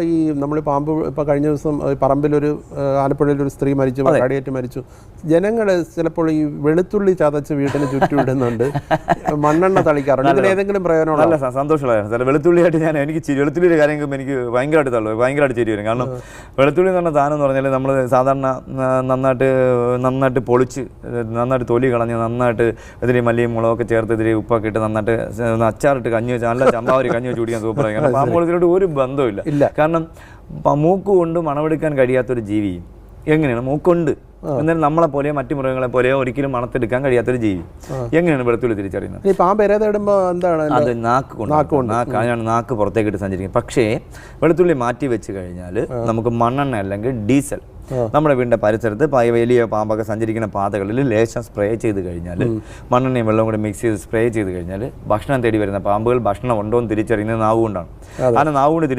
ഈ നമ്മൾ പാമ്പ് ഇപ്പോൾ കഴിഞ്ഞ ദിവസം പറമ്പിലൊരു ആലപ്പുഴയിലൊരു സ്ത്രീ മരിച്ചു, കടിയേറ്റ് മരിച്ചു. ജനങ്ങൾ ചിലപ്പോൾ ഈ വെളുത്തുള്ളി ചതച്ച് വീട്ടിന് ചുറ്റും ഇടുന്നുണ്ട്, മണ്ണെണ്ണ തളിക്കാറുണ്ട്. ഇതിൽ ഏതെങ്കിലും പ്രയോജനമുള്ള? നല്ല സന്തോഷമുള്ളതാണ്. ചില വെളുത്തുള്ളിയായിട്ട് എനിക്ക് വെളുത്തുള്ളിയുടെ കാര്യം എനിക്ക് ഭയങ്കരമായിട്ട് ചിരി വരും. കാരണം വെളുത്തുള്ളി എന്ന് പറഞ്ഞ സാധനം എന്ന് പറഞ്ഞാൽ നമ്മൾ സാധാരണ നന്നായിട്ട് പൊളിച്ച് നന്നായിട്ട് തൊലി കളഞ്ഞ് നന്നായിട്ട് ഇതിൽ മല്ലിയും മുളകൊക്കെ ചേർത്ത് ഇതിൽ ഉപ്പൊക്കെ ഇട്ട് നന്നായിട്ട് അച്ചാറിട്ട് കഞ്ഞി വെച്ച് നല്ല ചമ്പാവരി കഞ്ഞി വെച്ച് കുടിക്കാൻ സൂപ്പറായി. കാരണം പാമ്പ് വെള്ളത്തിലോട്ട് ഒരു ബന്ധമില്ല. കാരണം മൂക്ക് കൊണ്ട് മണമെടുക്കാൻ കഴിയാത്തൊരു ജീവി എങ്ങനെയാണ് മൂക്കുണ്ട് എന്നാലും നമ്മളെ പോലെയോ മറ്റു മൃഗങ്ങളെ പോലെയോ ഒരിക്കലും മണത്തെടുക്കാൻ കഴിയാത്തൊരു ജീവി എങ്ങനെയാണ് വെളുത്തുള്ളി തിരിച്ചറിയുന്നത്? ഈ പാമ്പ് എന്താണ് അത് നാക്ക് പുറത്തേക്കിട്ട് സഞ്ചരിക്കും. പക്ഷേ വെളുത്തുള്ളി മാറ്റി വെച്ച് കഴിഞ്ഞാൽ നമുക്ക് മണ്ണെണ്ണ അല്ലെങ്കിൽ ഡീസൽ നമ്മുടെ വീടിൻ്റെ പരിസരത്ത് വലിയ പാമ്പൊക്കെ സഞ്ചരിക്കുന്ന പാതകളിൽ ലേശം സ്പ്രേ ചെയ്ത് കഴിഞ്ഞാൽ മണ്ണെണ്ണയും വെള്ളവും കൂടി മിക്സ് ചെയ്ത് സ്പ്രേ ചെയ്ത് കഴിഞ്ഞാൽ ഭക്ഷണം തേടി വരുന്ന പാമ്പുകൾ ഭക്ഷണം ഉണ്ടോ എന്ന് തിരിച്ചറിയുന്നത് നാവ് കൊണ്ടാണ്. നാവ് കൊണ്ട്